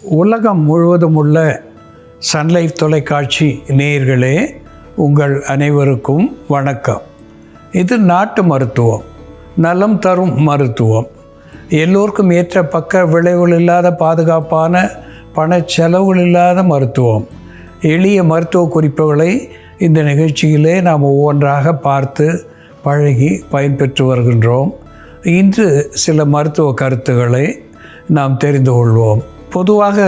உலகம் முழுவதும் உள்ள சன்லைஃப் தொலைக்காட்சி நேயர்களே, உங்கள் அனைவருக்கும் வணக்கம். இது நாட்டு மருத்துவம், நலம் தரும் மருத்துவம். எல்லோருக்கும் ஏற்ற பக்க விளைவுகள் இல்லாத பாதுகாப்பான பண செலவுகள் இல்லாத மருத்துவம். எளிய மருத்துவ குறிப்புகளை இந்த நிகழ்ச்சியிலே நாம் ஒவ்வொன்றாக பார்த்து பழகி பயன்பெற்று வருகின்றோம். இன்று சில மருத்துவ கருத்துக்களை நாம் தெரிந்து கொள்வோம். பொதுவாக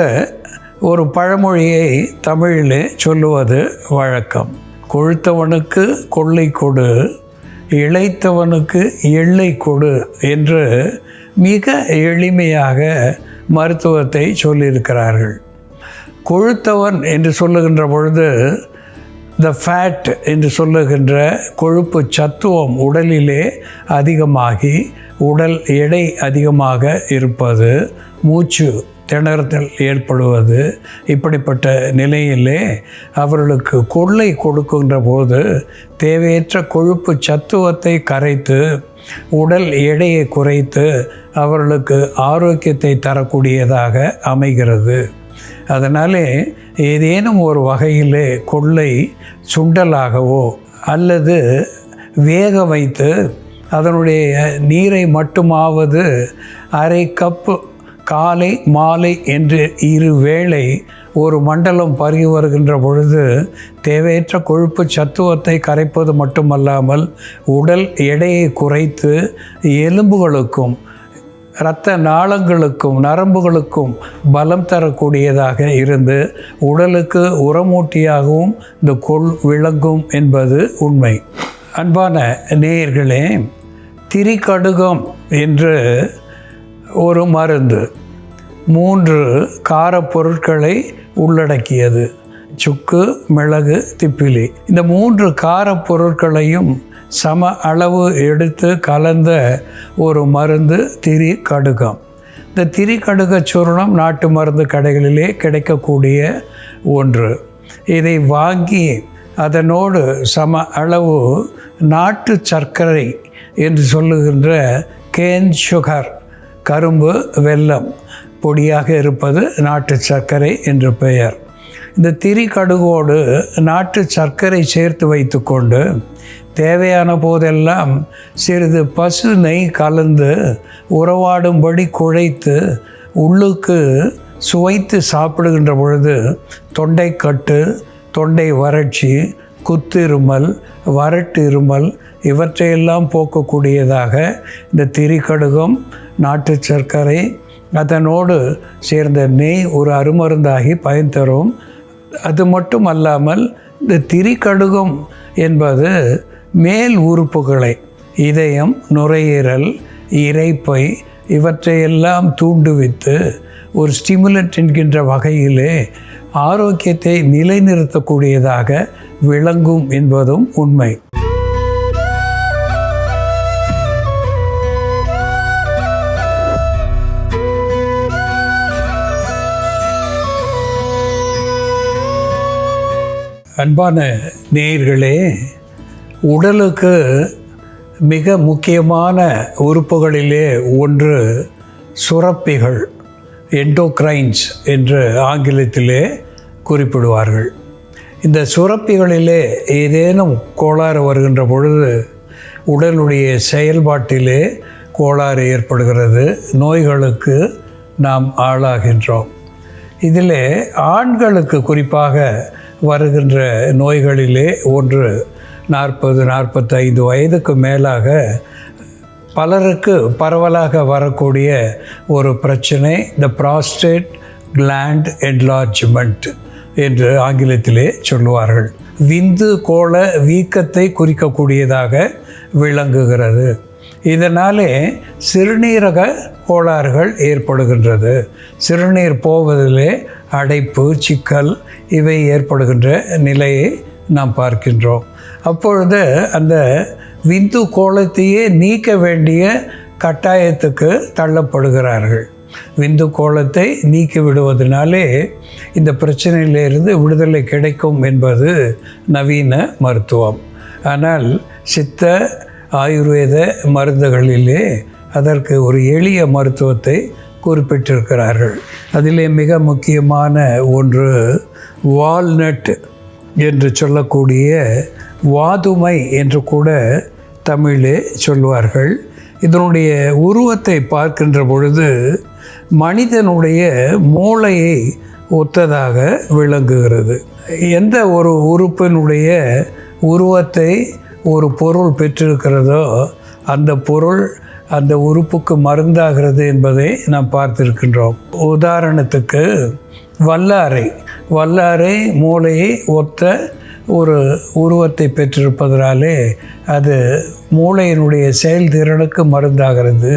ஒரு பழமொழியை தமிழிலே சொல்லுவது வழக்கம். கொழுத்தவனுக்கு கொள்ளை கொடு, இளைத்தவனுக்கு எள்ளை கொடு என்று மிக எளிமையாக மருத்துவத்தை சொல்லியிருக்கிறார்கள். கொழுத்தவன் என்று சொல்லுகின்ற பொழுது த ஃபேட் என்று சொல்லுகின்ற கொழுப்பு சத்துவம் உடலிலே அதிகமாகி உடல் எடை அதிகமாக இருப்பது, மூச்சு திணறுதல் ஏற்படுவது, இப்படிப்பட்ட நிலையிலே அவர்களுக்கு கொள்ளை கொடுக்கின்ற போது தேவையற்ற கொழுப்பு சத்துவத்தை கரைத்து உடல் எடையை குறைத்து அவர்களுக்கு ஆரோக்கியத்தை தரக்கூடியதாக அமைகிறது. அதனாலே ஏதேனும் ஒரு வகையிலே கொள்ளை சுண்டலாகவோ அல்லது வேக வைத்து அதனுடைய நீரை மட்டுமாவது அரை கப்பு காலை மாலை என்று 2 வேளை ஒரு மண்டலம் பருகி வருகின்ற பொழுது தேவையற்ற கொழுப்பு சத்துவத்தை கரைப்பது மட்டுமல்லாமல் உடல் எடையை குறைத்து எலும்புகளுக்கும் இரத்த நாளங்களுக்கும் நரம்புகளுக்கும் பலம் தரக்கூடியதாக இருந்து உடலுக்கு உரமூட்டியாகவும் இந்த விளங்கும் என்பது உண்மை. அன்பான நேயர்களே, திரிகடுகம் என்று ஒரு மருந்து 3 காரப்பொருட்களை உள்ளடக்கியது. சுக்கு, மிளகு, திப்பிலி. இந்த 3 காரப்பொருட்களையும் சம அளவு எடுத்து கலந்த ஒரு மருந்து திரிகடுகம். இந்த திரிகடுக சூர்ணம் நாட்டு மருந்து கடைகளிலே கிடைக்கக்கூடிய ஒன்று. இதை வாங்கி அதனோடு சம அளவு நாட்டு சர்க்கரை என்று சொல்லுகின்ற கேன் சுகர், கரும்பு வெல்லம் பொடியாக இருப்பது நாட்டு சர்க்கரை என்று பெயர். இந்த திரிகடுகோடு நாட்டு சர்க்கரை சேர்த்து வைத்துக்கொண்டு தேவையான போதெல்லாம் சிறிது பசு நெய் கலந்து உறவாடும்படி குழைத்து உள்ளுக்கு சுவைத்து சாப்பிடுகின்ற பொழுது தொண்டைக்கட்டு, தொண்டை வறட்சி, குத்திருமல், வறட்டு இருமல் இவற்றையெல்லாம் போக்கக்கூடியதாக இந்த திரிகடுகம், நாட்டு சர்க்கரை அதனோடு சேர்ந்த நெய் ஒரு அருமருந்தாகி பயன் தரும். அது மட்டும் அல்லாமல் இந்த திரிகடுகம் என்பது மேல் உறுப்புகளை, இதயம், நுரையீரல், இரைப்பை இவற்றையெல்லாம் தூண்டுவித்து ஒரு ஸ்டிமுலண்ட் என்கின்ற வகையிலே ஆரோக்கியத்தை நிலைநிறுத்தக்கூடியதாக விளங்கும் என்பதும் உண்மை. அன்பான நேயர்களே, உடலுக்கு மிக முக்கியமான உறுப்புகளிலே ஒன்று சுரப்பிகள், எண்டோக்ரைன்ஸ் என்று ஆங்கிலத்திலே குறிப்பிடுவார்கள். இந்த சுரப்பிகளிலே ஏதேனும் கோளாறு வருகின்ற பொழுது உடலுடைய செயல்பாட்டிலே கோளாறு ஏற்படுகிறது, நோய்களுக்கு நாம் ஆளாகின்றோம். இதிலே ஆண்களுக்கு குறிப்பாக வருகின்ற நோய்களிலே ஒன்று 40-45 வயதுக்கு மேலாக பலருக்கு பரவலாக வரக்கூடிய ஒரு பிரச்சனை, த ப்ராஸ்டேட் கிளாண்ட் என்லார்ஜ்மெண்ட் என்று ஆங்கிலத்திலே சொல்லுவார்கள். விந்து கோள வீக்கத்தை குறிக்கக்கூடியதாக விளங்குகிறது. இதனாலே சிறுநீரக கோளாறுகள் ஏற்படுகின்றது. சிறுநீர் போவதிலே அடைப்பு, சிக்கல் இவை ஏற்படுகின்ற நிலையை நாம் பார்க்கின்றோம். அப்பொழுது அந்த விந்து கோளத்தையே நீக்க வேண்டிய கட்டாயத்துக்கு தள்ளப்படுகிறார்கள். விந்து கோளத்தை நீக்கி விடுவதனாலே இந்த பிரச்சனையிலிருந்து விடுதலை கிடைக்கும் என்பது நவீன மருத்துவம். ஆனால் சித்த ஆயுர்வேத மருந்துகளிலே அதற்கு ஒரு எளிய மருத்துவத்தை குறிப்பிட்டிருக்கிறார்கள். அதிலே மிக முக்கியமான ஒன்று வால்நட் என்று சொல்லக்கூடிய வாதுமை என்று கூட தமிழே சொல்வார்கள். இதனுடைய உருவத்தை பார்க்கின்ற பொழுது மனிதனுடைய மூளையை ஒத்ததாக விளங்குகிறது. எந்த ஒரு உறுப்பினுடைய உருவத்தை ஒரு பொருள் பெற்றிருக்கிறதோ அந்த பொருள் அந்த உறுப்புக்கு மருந்தாகிறது என்பதை நாம் பார்த்திருக்கின்றோம். உதாரணத்துக்கு வல்லாரை மூளையை ஒத்த ஒரு உருவத்தை பெற்றிருப்பதனாலே அது மூளையினுடைய செயல்திறனுக்கு மருந்தாகிறது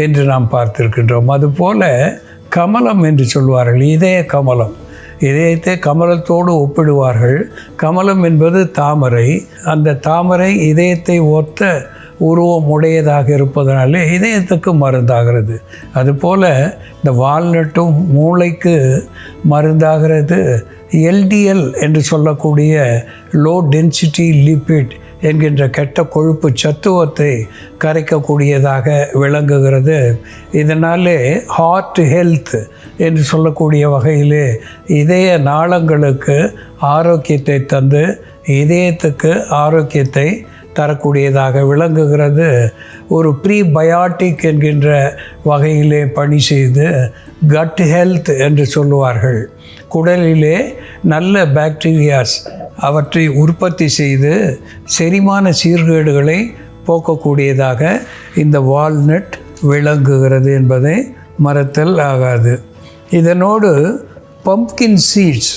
என்று நாம் பார்த்திருக்கின்றோம். அதுபோல கமலம் என்று சொல்வார்கள், இதயத்தை கமலத்தோடு ஒப்பிடுவார்கள். கமலம் என்பது தாமரை. அந்த தாமரை இதயத்தை ஒத்த உருவம் உடையதாக இருப்பதனாலே இதயத்துக்கு மருந்தாகிறது. அதுபோல் இந்த வால்நட்டும் மூளைக்கு மருந்தாகிறது. எல்டிஎல் என்று சொல்லக்கூடிய லோ டென்சிட்டி லிப்பிட் என்கின்ற கெட்ட கொழுப்பு சத்துவத்தை கரைக்கக்கூடியதாக விளங்குகிறது. இதனாலே ஹார்ட் ஹெல்த் என்று சொல்லக்கூடிய வகையிலே இதய நாளங்களுக்கு ஆரோக்கியத்தை தந்து இதயத்துக்கு ஆரோக்கியத்தை தரக்கூடியதாக விளங்குகிறது. ஒரு ப்ரீபயாட்டிக் என்கின்ற வகையிலே பணி செய்து கட் ஹெல்த் என்று சொல்லுவார்கள். குடலிலே நல்ல பாக்டீரியாஸ் அவற்றை உற்பத்தி செய்து செரிமான சீர்கேடுகளை போக்கக்கூடியதாக இந்த வால்நட் விளங்குகிறது என்பதை மறத்தல் ஆகாது. இதனோடு பம்ப்கின் சீட்ஸ்,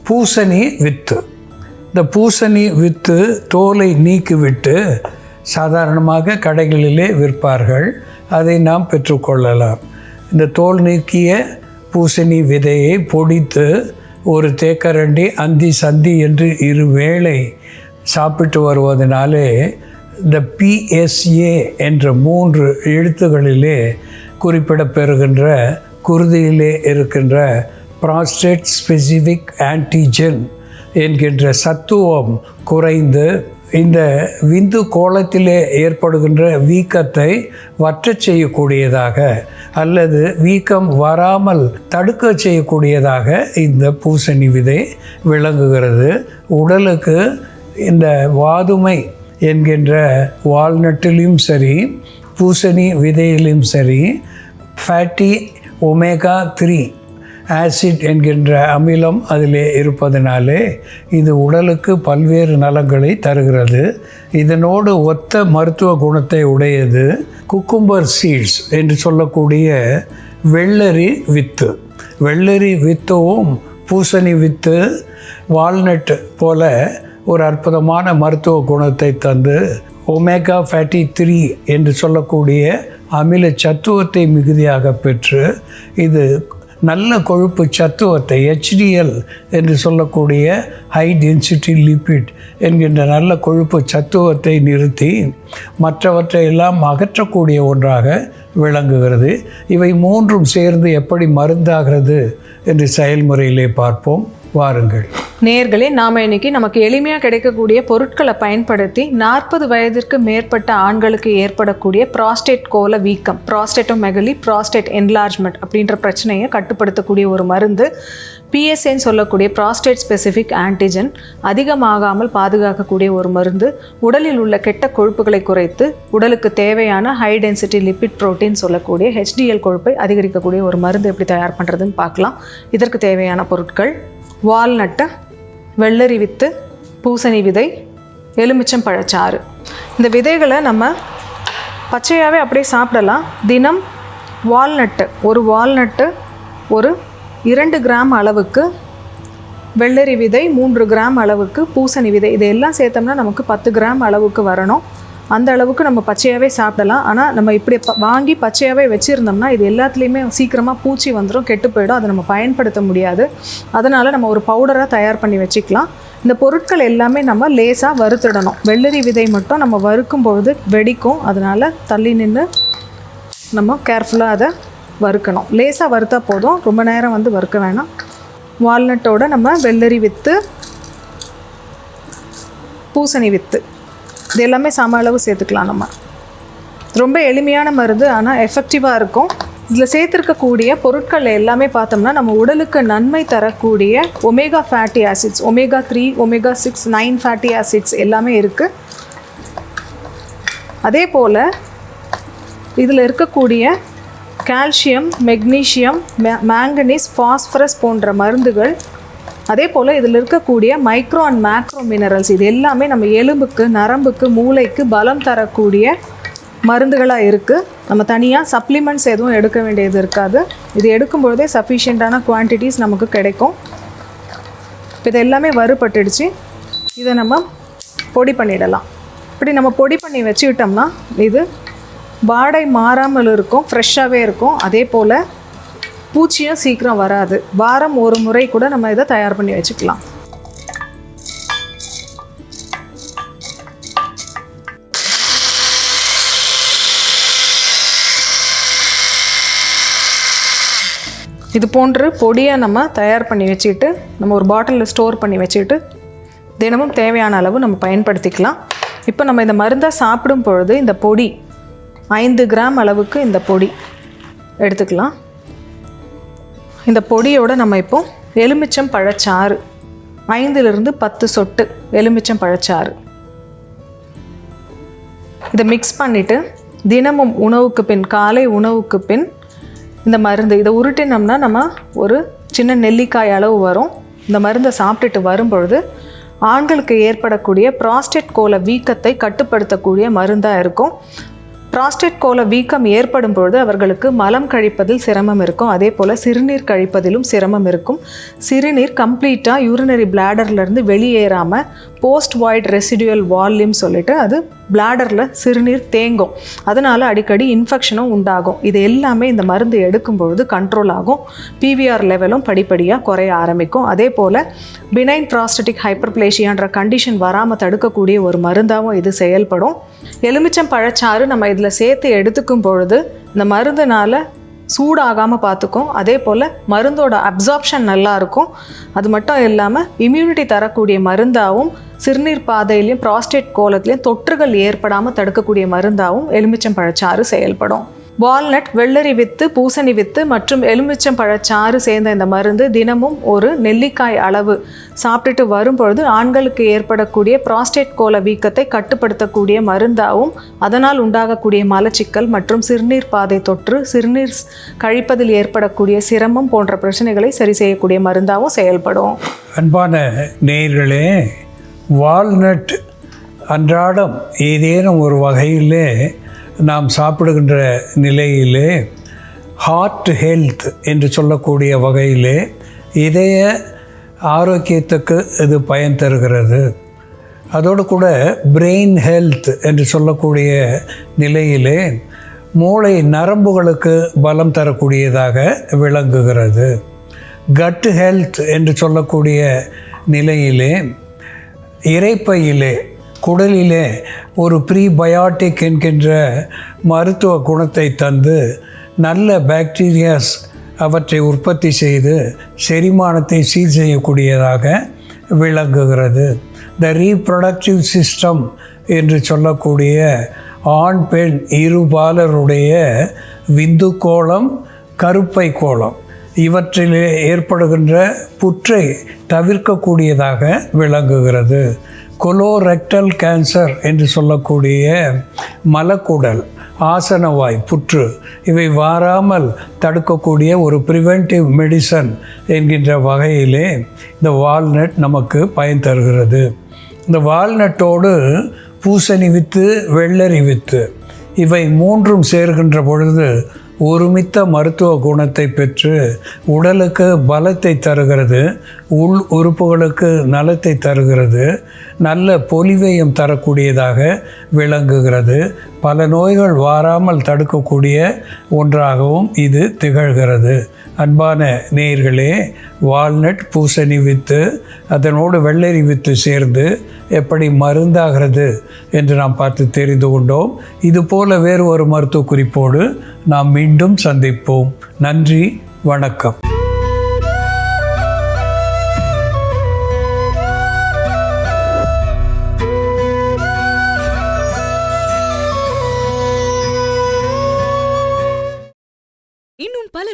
பூசணி வித்து, இந்த பூசணி வித்து தோலை நீக்கிவிட்டு சாதாரணமாக கடைகளிலே விற்பார்கள். அதை நாம் பெற்றுக்கொள்ளலாம். இந்த தோல் நீக்கிய பூசணி விதையை பொடித்து ஒரு தேக்கரண்டி அந்தி சந்தி என்று 2 வேளை சாப்பிட்டு வருவதனாலே இந்த PSA என்ற 3 எழுத்துகளிலே குறிப்பிடப்பெறுகின்ற குருதியிலே இருக்கின்ற ப்ராஸ்டேட் ஸ்பெசிஃபிக் ஆன்டிஜென் என்கின்ற சத்துவம் குறைந்து இந்த விந்து கோளத்திலே ஏற்படுகின்ற வீக்கத்தை வற்றச் செய்யக்கூடியதாக அல்லது வீக்கம் வராமல் தடுக்க செய்யக்கூடியதாக இந்த பூசணி விதை விளங்குகிறது. உடலுக்கு இந்த வாதுமை என்கின்ற வால்நட்டிலும் சரி பூசணி விதையிலும் சரி ஃபேட்டி ஒமேகா 3 ஆசிட் என்கின்ற அமிலம் அதிலே இருப்பதனாலே இது உடலுக்கு பல்வேறு நலங்களை தருகிறது. இதனோடு ஒத்த மருத்துவ குணத்தை உடையது குக்கும்பர் சீட்ஸ் என்று சொல்லக்கூடிய வெள்ளரி வித்துவும் பூசணி வித்து வால்நட் போல ஒரு அற்புதமான மருத்துவ குணத்தை தந்து ஒமேகா ஃபேட்டி 3 என்று சொல்லக்கூடிய அமில சத்துவத்தை மிகுதியாக பெற்று இது நல்ல கொழுப்பு சத்துவத்தை HDL என்று சொல்லக்கூடிய ஹை டென்சிட்டி லிப்பிட் என்கின்ற நல்ல கொழுப்பு சத்துவத்தை நிறுத்தி மற்றவற்றை எல்லாம் அகற்றக்கூடிய ஒன்றாக விளங்குகிறது. இவை 3ம் சேர்ந்து எப்படி மருந்தாகிறது என்று செயல்முறையிலே பார்ப்போம். வாருங்கள் நேயர்களே, நாம் இன்னைக்கு நமக்கு எளிமையாக கிடைக்கக்கூடிய பொருட்களை பயன்படுத்தி 40 வயதிற்கு மேற்பட்ட ஆண்களுக்கு ஏற்படக்கூடிய ப்ராஸ்டேட் கோல வீக்கம், ப்ராஸ்டேட்டோமெகலி, ப்ராஸ்டேட் என்லார்ஜ்மெண்ட் அப்படின்ற பிரச்சனையை கட்டுப்படுத்தக்கூடிய ஒரு மருந்து PSAன்னு சொல்லக்கூடிய ப்ராஸ்டேட் ஸ்பெசிஃபிக் ஆன்டிஜன் அதிகமாகாமல் பாதுகாக்கக்கூடிய ஒரு மருந்து, உடலில் உள்ள கெட்ட கொழுப்புகளை குறைத்து உடலுக்கு தேவையான ஹை டென்சிட்டி லிப்பிட் புரோட்டீன் சொல்லக்கூடிய HDL கொழுப்பை அதிகரிக்கக்கூடிய ஒரு மருந்து எப்படி தயார் பண்ணுறதுன்னு பார்க்கலாம். இதற்கு தேவையான பொருட்கள்: வால்நட்டு, வெள்ளரி வித்து, பூசணி விதை, எலுமிச்சம் பழச்சாறு. இந்த விதைகளை நம்ம பச்சையாகவே அப்படியே சாப்பிடலாம். தினம் ஒரு வால்நட்டு ஒரு 2 கிராம் அளவுக்கு, வெள்ளரி விதை 3 கிராம் அளவுக்கு, பூசணி விதை இதையெல்லாம் சேர்த்தோம்னா நமக்கு 10 கிராம் அளவுக்கு வரணும். அந்த அளவுக்கு நம்ம பச்சையாகவே சாப்பிடலாம். ஆனால் நம்ம இப்படி வாங்கி பச்சையாகவே வச்சுருந்தோம்னா இது எல்லாத்துலேயுமே சீக்கிரமாக பூச்சி வந்துடும், கெட்டு போயிடும். அதை நம்ம பயன்படுத்த முடியாது. அதனால் நம்ம ஒரு பவுடராக தயார் பண்ணி வச்சுக்கலாம். இந்த பொருட்கள் எல்லாமே நம்ம லேசாக வறுத்துடணும். வெள்ளரி விதை மட்டும் நம்ம வறுக்கும் பொழுது வெடிக்கும். அதனால் தள்ளி நின்று நம்ம கேர்ஃபுல்லாக அதை வறுக்கணும். லேசாக வறுத்தா போதும், ரொம்ப நேரம் வறுக்க வேணாம். வால்நட்டோட நம்ம வெள்ளரி வித்து, பூசணி வித்து இது எல்லாமே சம அளவு சேர்த்துக்கலாம். நம்ம ரொம்ப எளிமையான மருந்து, ஆனால் எஃபெக்டிவாக இருக்கும். இதில் சேர்த்துருக்கக்கூடிய பொருட்கள் எல்லாமே பார்த்தோம்னா நம்ம உடலுக்கு நன்மை தரக்கூடிய omega fatty acids, omega 3, omega 6, 9 fatty acids எல்லாமே இருக்குது. அதே போல் இதில் இருக்கக்கூடிய கால்சியம், மெக்னீஷியம், மேங்கனீஸ், ஃபாஸ்பரஸ் போன்ற மருந்துகள், அதே போல் இதில் இருக்கக்கூடிய மைக்ரோ அண்ட் மேக்ரோ மினரல்ஸ், இது எல்லாமே நம்ம எலும்புக்கு, நரம்புக்கு, மூளைக்கு பலம் தரக்கூடிய மருந்துகளாக இருக்குது. நம்ம தனியாக சப்ளிமெண்ட்ஸ் எதுவும் எடுக்க வேண்டியது இருக்காது. இது எடுக்கும்பொழுதே சஃபிஷியண்ட்டான குவான்டிட்டிஸ் நமக்கு கிடைக்கும். இது எல்லாமே வறுபட்டுடுச்சு. இதை நம்ம பொடி பண்ணிடலாம். இப்படி நம்ம பொடி பண்ணி வச்சுக்கிட்டோம்னா இது வாடை மாறாமல் இருக்கும், ஃப்ரெஷ்ஷாகவே இருக்கும். அதே போல் பூச்சியும் சீக்கிரம் வராது. வாரம் ஒரு முறை கூட நம்ம இதை தயார் பண்ணி வச்சுக்கலாம். இது போன்று பொடியை நம்ம தயார் பண்ணி வச்சுக்கிட்டு நம்ம ஒரு பாட்டிலில் ஸ்டோர் பண்ணி வச்சுக்கிட்டு தினமும் தேவையான அளவு நம்ம பயன்படுத்திக்கலாம். இப்போ நம்ம இந்த மருந்தை சாப்பிடும் பொழுது இந்த பொடி 5 கிராம் அளவுக்கு இந்த பொடி எடுத்துக்கலாம். இந்த பொடியோடு நம்ம இப்போ எலுமிச்சம் பழச்சாறு 5லிருந்து 10 சொட்டு எலுமிச்சம் பழச்சாறு இதை மிக்ஸ் பண்ணிவிட்டு தினமும் உணவுக்கு பின், காலை உணவுக்கு பின் இந்த மருந்து இதை உருட்டினோம்னா நம்ம ஒரு சின்ன நெல்லிக்காய் அளவு வரும். இந்த மருந்தை சாப்பிட்டுட்டு வரும்பொழுது ஆண்களுக்கு ஏற்படக்கூடிய ப்ராஸ்டேட் கோல வீக்கத்தை கட்டுப்படுத்தக்கூடிய மருந்தாக இருக்கும். ப்ராஸ்டேட் கோல வீக்கம் ஏற்படும் பொழுது அவர்களுக்கு மலம் கழிப்பதில் சிரமம் இருக்கும். அதே போல் சிறுநீர் கழிப்பதிலும் சிரமம் இருக்கும். சிறுநீர் கம்ப்ளீட்டாக யூரினரி பிளாடர்லேருந்து வெளியேறாமல் போஸ்ட் வாய்ட் ரெசிடுவல் வால்யூம் சொல்லிட்டு அது பிளாடரில் சிறுநீர் தேங்கும். அதனால் அடிக்கடி இன்ஃபெக்ஷனும் உண்டாகும். இது எல்லாமே இந்த மருந்து எடுக்கும் பொழுது கண்ட்ரோல் ஆகும். பிவிஆர் லெவலும் படிப்படியாக குறைய ஆரம்பிக்கும். அதே போல் பினைன் ப்ராஸ்டட்டிக் ஹைப்பர்பிளேஷியான்ற கண்டிஷன் வராமல் தடுக்கக்கூடிய ஒரு மருந்தாகவும் இது செயல்படும். எலுமிச்சம் பழச்சாறு நம்ம இதில் சேர்த்து எடுத்துக்கும் பொழுது இந்த மருந்துனால் சூடாகாமல் பார்த்துக்கும். அதே போல் மருந்தோட அப்சார்ப்ஷன் நல்லாயிருக்கும். அது மட்டும் இல்லாமல் இம்யூனிட்டி தரக்கூடிய மருந்தாகவும், சிறுநீர் பாதையிலையும் ப்ராஸ்டேட் கோலத்துலேயும் தொற்றுகள் ஏற்படாமல் தடுக்கக்கூடிய மருந்தாகவும் எலுமிச்சம் பழச்சாறு செயல்படும். வால்நட், வெள்ளரி வித்து, பூசணி வித்து மற்றும் எலுமிச்சம் பழச்சாறு சேர்ந்த இந்த மருந்து தினமும் ஒரு நெல்லிக்காய் அளவு சாப்பிட்டுட்டு வரும்பொழுது ஆண்களுக்கு ஏற்படக்கூடிய ப்ராஸ்டேட் கோல வீக்கத்தை கட்டுப்படுத்தக்கூடிய மருந்தாகவும், அதனால் உண்டாகக்கூடிய மலச்சிக்கல் மற்றும் சிறுநீர் பாதை தொற்று, சிறுநீர் கழிப்பதில் ஏற்படக்கூடிய சிரமம் போன்ற பிரச்சனைகளை சரி செய்யக்கூடிய மருந்தாகவும் செயல்படும். அன்பான நேயர்களே, வால்நட் அன்றாடம் ஏதேனும் ஒரு வகையிலே நாம் சாப்பிடுகின்ற நிலையிலே ஹார்ட் ஹெல்த் என்று சொல்லக்கூடிய வகையிலே இதய ஆரோக்கியத்துக்கு இது பயன் தருகிறது. அதோடு கூட பிரெயின் ஹெல்த் என்று சொல்லக்கூடிய நிலையிலே மூளை நரம்புகளுக்கு பலம் தரக்கூடியதாக விளங்குகிறது. கட் ஹெல்த் என்று சொல்லக்கூடிய நிலையிலே இரைப்பையிலே, குடலிலே ஒரு ப்ரீபயாட்டிக் என்கின்ற மருத்துவ குணத்தை தந்து நல்ல பாக்டீரியாஸ் அவற்றை உற்பத்தி செய்து செரிமானத்தை சீர் செய்யக்கூடியதாக விளங்குகிறது. த ரீப்ரொடக்டிவ் சிஸ்டம் என்று சொல்லக்கூடிய ஆண் பெண் இருபாலருடைய விந்து கோளம், கருப்பை கோளம் இவற்றிலே ஏற்படுகின்ற புற்றை தவிர்க்கக்கூடியதாக விளங்குகிறது. கொலோரெக்டல் கேன்சர் என்று சொல்லக்கூடிய மலக்குடல், ஆசனவாய் புற்று இவை வாராமல் தடுக்கக்கூடிய ஒரு ப்ரிவென்டிவ் மெடிசன் என்கின்ற வகையிலே இந்த வால்நட் நமக்கு பயன் தருகிறது. இந்த வால்நட்டோடு பூசணி வித்து, வெள்ளரி வித்து இவை மூன்றும் சேர்கின்ற பொழுது ஒருமித்த மருத்துவ குணத்தை பெற்று உடலுக்கு பலத்தை தருகிறது, உள் உறுப்புகளுக்கு நலத்தை தருகிறது, நல்ல பொலிவையும் தரக்கூடியதாக விளங்குகிறது. பல நோய்கள் வாராமல் தடுக்கக்கூடிய ஒன்றாகவும் இது திகழ்கிறது. அன்பான நேயர்களே, வால்நட், பூசணி வித்து அதனோடு வெள்ளரி வித்து சேர்ந்து எப்படி மருந்தாகிறது என்று நாம் பார்த்து தெரிந்து கொண்டோம். இதுபோல வேறு ஒரு மருத்துவ குறிப்போடு நாம் மீண்டும் சந்திப்போம். நன்றி, வணக்கம்.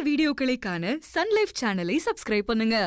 வீடியோக்களை காண சன்லைஃப் சேனலை சப்ஸ்கிரைப் பண்ணுங்க.